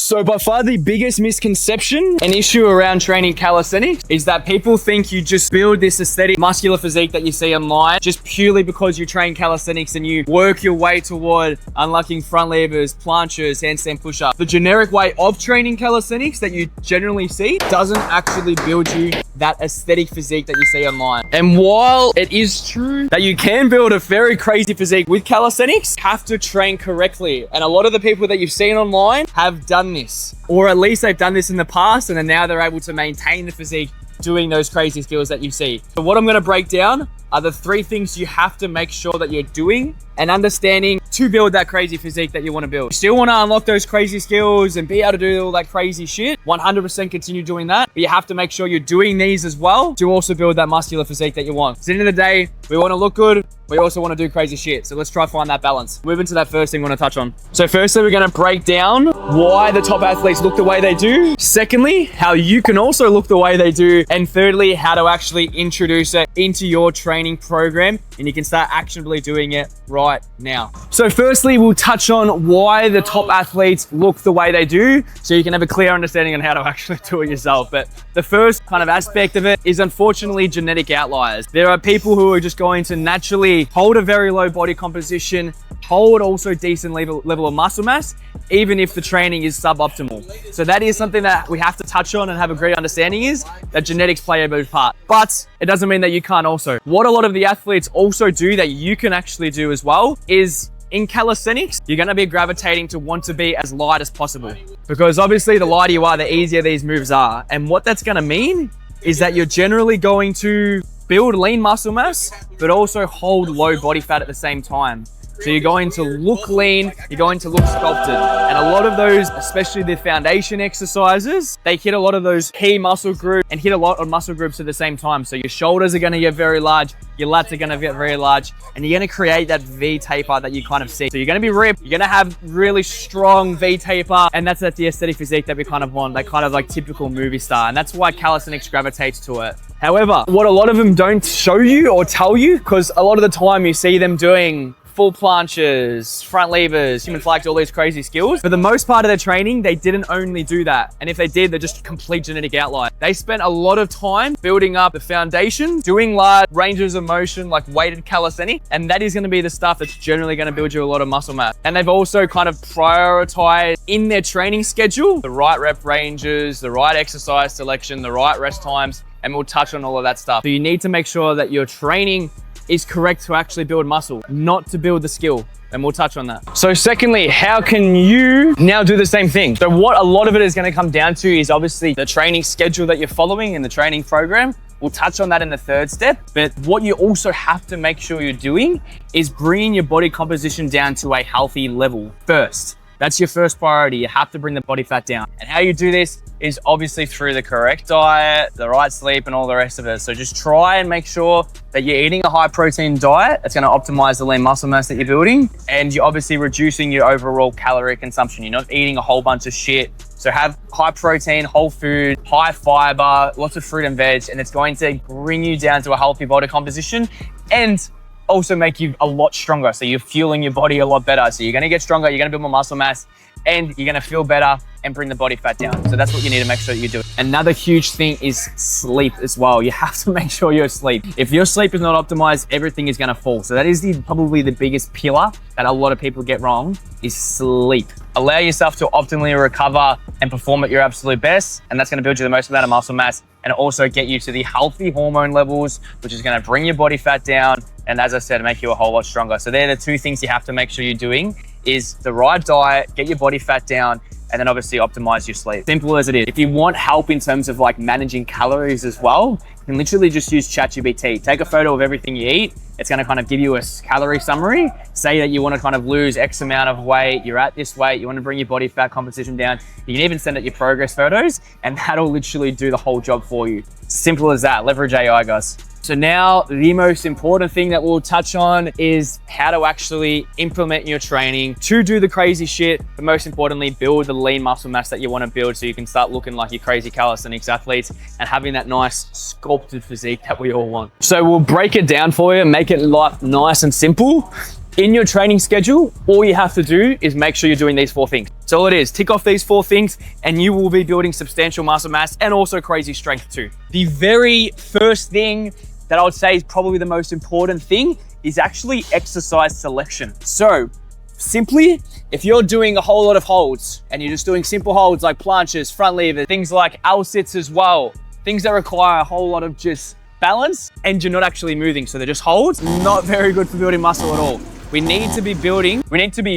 So by far the biggest misconception and issue around training calisthenics is that people think you just build this aesthetic muscular physique that you see online just purely because you train calisthenics and you work your way toward unlocking front levers, planches, handstand push-up. The generic way of training calisthenics that you generally see doesn't actually build you that aesthetic physique that you see online. And while it is true that you can build a very crazy physique with calisthenics, you have to train correctly. And a lot of the people that you've seen online have done this, or at least they've done this in the past, and then now they're able to maintain the physique doing those crazy skills that you see. So what I'm going to break down are the 3 things you have to make sure that you're doing and understanding to build that crazy physique that you want to build. You still want to unlock those crazy skills and be able to do all that crazy shit. 100% continue doing that, but you have to make sure you're doing these as well to also build that muscular physique that you want. So at the end of the day, we want to look good. We also want to do crazy shit. So let's try find that balance. Move into that first thing we want to touch on. So firstly, we're going to break down why the top athletes look the way they do. Secondly, how you can also look the way they do. And thirdly, how to actually introduce it into your training program, and you can start actionably doing it right now. So firstly, we'll touch on why the top athletes look the way they do, so you can have a clear understanding on how to actually do it yourself. But the first kind of aspect of it is unfortunately genetic outliers. There are people who are just going to naturally hold a very low body composition, hold also decent level of muscle mass, even if the training is suboptimal. So that is something that we have to touch on and have a great understanding, is that genetics play a big part. But it doesn't mean that you can't also. What a lot of the athletes also do that you can actually do as well is, in calisthenics, you're going to be gravitating to want to be as light as possible, because obviously the lighter you are, the easier these moves are. And what that's going to mean is that you're generally going to build lean muscle mass, but also hold low body fat at the same time. So you're going to look lean, you're going to look sculpted. And a lot of those, especially the foundation exercises, they hit a lot of those key muscle groups and hit a lot of muscle groups at the same time. So your shoulders are going to get very large, your lats are going to get very large, and you're going to create that V taper that you kind of see. So you're going to be ripped, you're going to have really strong V taper, and that's the aesthetic physique that we kind of want, that kind of like typical movie star. And that's why calisthenics gravitates to it. However, what a lot of them don't show you or tell you, because a lot of the time you see them doing full planches, front levers, human flags, all these crazy skills. For the most part of their training, they didn't only do that. And if they did, they're just a complete genetic outlier. They spent a lot of time building up the foundation, doing large ranges of motion, like weighted calisthenics. And that is going to be the stuff that's generally going to build you a lot of muscle mass. And they've also kind of prioritized in their training schedule, the right rep ranges, the right exercise selection, the right rest times, and we'll touch on all of that stuff. So you need to make sure that your training is correct to actually build muscle, not to build the skill. And we'll touch on that. So secondly, how can you now do the same thing? So what a lot of it is going to come down to is obviously the training schedule that you're following in the training program. We'll touch on that in the third step. But what you also have to make sure you're doing is bringing your body composition down to a healthy level first. That's your first priority. You have to bring the body fat down. And how you do this is obviously through the correct diet, the right sleep, and all the rest of it. So just try and make sure that you're eating a high protein diet that's going to optimize the lean muscle mass that you're building. And you're obviously reducing your overall calorie consumption. You're not eating a whole bunch of shit. So have high protein, whole food, high fiber, lots of fruit and veg, and it's going to bring you down to a healthy body composition and also make you a lot stronger. So you're fueling your body a lot better. So you're going to get stronger, you're going to build more muscle mass, and you're going to feel better and bring the body fat down. So that's what you need to make sure that you do. Another huge thing is sleep as well. You have to make sure you're asleep. If your sleep is not optimized, everything is going to fall. So that is probably the biggest pillar that a lot of people get wrong, is sleep. Allow yourself to optimally recover and perform at your absolute best. And that's going to build you the most amount of muscle mass and also get you to the healthy hormone levels, which is going to bring your body fat down. And as I said, make you a whole lot stronger. So they're the 2 things you have to make sure you're doing, is the right diet, get your body fat down, and then obviously optimize your sleep. Simple as it is. If you want help in terms of like managing calories as well, you can literally just use ChatGPT. Take a photo of everything you eat. It's going to kind of give you a calorie summary. Say that you want to kind of lose X amount of weight. You're at this weight. You want to bring your body fat composition down. You can even send it your progress photos, and that'll literally do the whole job for you. Simple as that. Leverage AI, guys. So now the most important thing that we'll touch on is how to actually implement your training to do the crazy shit, but most importantly, build the lean muscle mass that you want to build so you can start looking like your crazy calisthenics athletes and having that nice sculpted physique that we all want. So we'll break it down for you and make it nice and simple. In your training schedule, all you have to do is make sure you're doing these 4 things. That's all it is. Tick off these 4 things and you will be building substantial muscle mass and also crazy strength too. The very first thing that I would say is probably the most important thing is actually exercise selection. So simply, if you're doing a whole lot of holds and you're just doing simple holds like planches, front levers, things like L-sits as well, things that require a whole lot of just balance and you're not actually moving, so they're just holds, not very good for building muscle at all. We need to be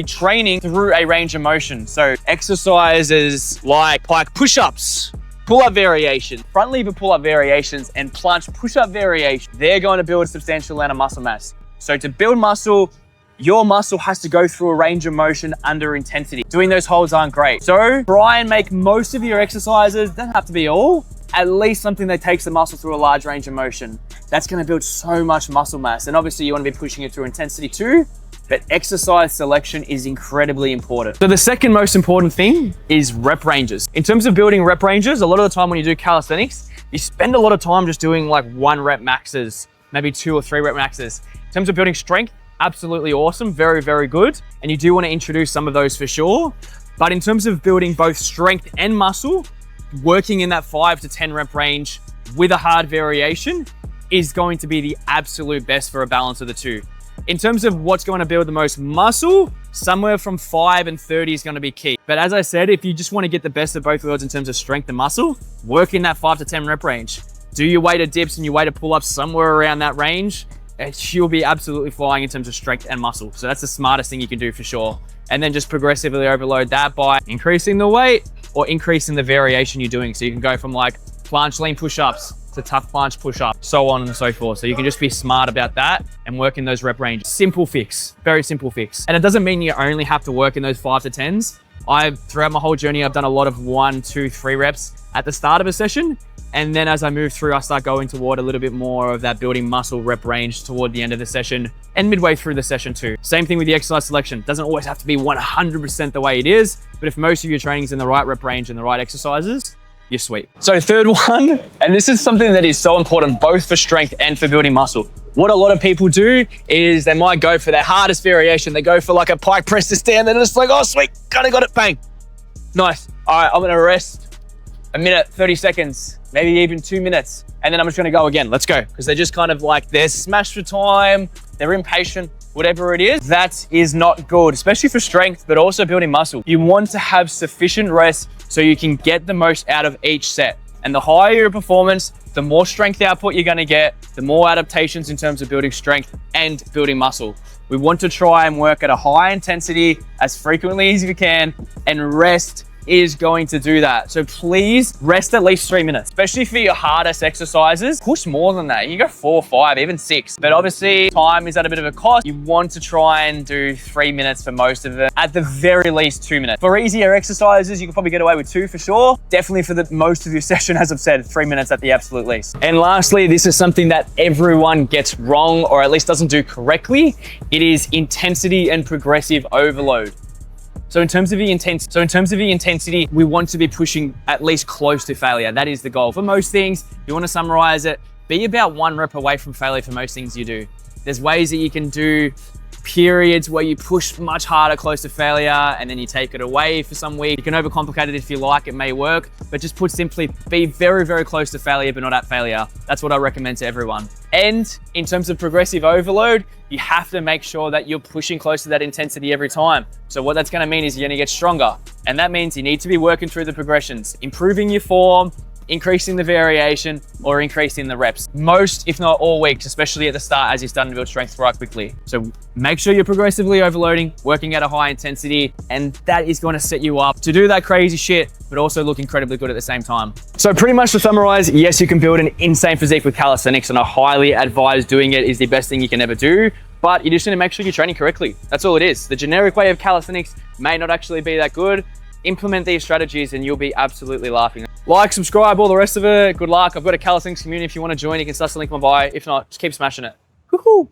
training through a range of motion. So exercises like push-ups, pull-up variation, front lever pull-up variations, and planche push-up variation, they're going to build a substantial amount of muscle mass. So to build muscle, your muscle has to go through a range of motion under intensity. Doing those holds aren't great. So try and make most of your exercises, doesn't have to be all, at least something that takes the muscle through a large range of motion. That's gonna build so much muscle mass. And obviously you wanna be pushing it through intensity too, but exercise selection is incredibly important. So the second most important thing is rep ranges. In terms of building rep ranges, a lot of the time when you do calisthenics, you spend a lot of time just doing like 1 rep maxes, maybe 2 or 3 rep maxes. In terms of building strength, absolutely awesome, very, very good. And you do wanna introduce some of those for sure. But in terms of building both strength and muscle, working in that 5 to 10 rep range with a hard variation is going to be the absolute best for a balance of the two. In terms of what's going to build the most muscle, somewhere from 5 and 30 is going to be key. But as I said, if you just want to get the best of both worlds in terms of strength and muscle, work in that 5 to 10 rep range. Do your weighted dips and your weighted pull-ups somewhere around that range, and you'll be absolutely flying in terms of strength and muscle. So that's the smartest thing you can do for sure. And then just progressively overload that by increasing the weight or increasing the variation you're doing. So you can go from like planche lean push-ups to tough planche push-ups, so on and so forth. So you can just be smart about that and work in those rep ranges. Simple fix, very simple fix. And it doesn't mean you only have to work in those 5 to 10s. Throughout my whole journey, I've done a lot of 1, 2, 3 reps at the start of a session. And then as I move through, I start going toward a little bit more of that building muscle rep range toward the end of the session and midway through the session too. Same thing with the exercise selection. Doesn't always have to be 100% the way it is, but if most of your training's in the right rep range and the right exercises, you're sweet. So third one, and this is something that is so important both for strength and for building muscle. What a lot of people do is they might go for their hardest variation. They go for like a pike press to stand. They're just like, oh sweet, kind of got it, bang. Nice. All right, I'm gonna rest a minute, 30 seconds, maybe even 2 minutes. And then I'm just gonna go again, let's go. Because they're just kind of like, they're smashed for time, they're impatient, whatever it is. That is not good, especially for strength, but also building muscle. You want to have sufficient rest so you can get the most out of each set. And the higher your performance, the more strength output you're gonna get, the more adaptations in terms of building strength and building muscle. We want to try and work at a high intensity as frequently as you can, and rest is going to do that. So please rest at least 3 minutes, especially for your hardest exercises. Push more than that. You can go 4, 5, even 6. But obviously time is at a bit of a cost. You want to try and do 3 minutes for most of it, at the very least 2 minutes. For easier exercises, you can probably get away with 2 for sure. Definitely for the most of your session, as I've said, 3 minutes at the absolute least. And lastly, this is something that everyone gets wrong, or at least doesn't do correctly. It is intensity and progressive overload. So in terms of the intensity, we want to be pushing at least close to failure. That is the goal. For most things, you want to summarize it, be about 1 rep away from failure for most things you do. There's ways that you can do periods where you push much harder close to failure and then you take it away for some week. You can overcomplicate it if you like, it may work, but just put simply, be very, very close to failure, but not at failure. That's what I recommend to everyone. And in terms of progressive overload, you have to make sure that you're pushing close to that intensity every time. So what that's gonna mean is you're gonna get stronger. And that means you need to be working through the progressions, improving your form, increasing the variation, or increasing the reps. Most, if not all weeks, especially at the start as you're starting to build strength right quickly. So make sure you're progressively overloading, working at a high intensity, and that is going to set you up to do that crazy shit, but also look incredibly good at the same time. So pretty much to summarize, yes, you can build an insane physique with calisthenics, and I highly advise doing it. Is the best thing you can ever do. But you just need to make sure you're training correctly. That's all it is. The generic way of calisthenics may not actually be that good. Implement these strategies and you'll be absolutely laughing. Like, subscribe, all the rest of it. Good luck. I've got a calisthenics community. If you want to join, you can start to link my bio. If not, just keep smashing it. Woohoo!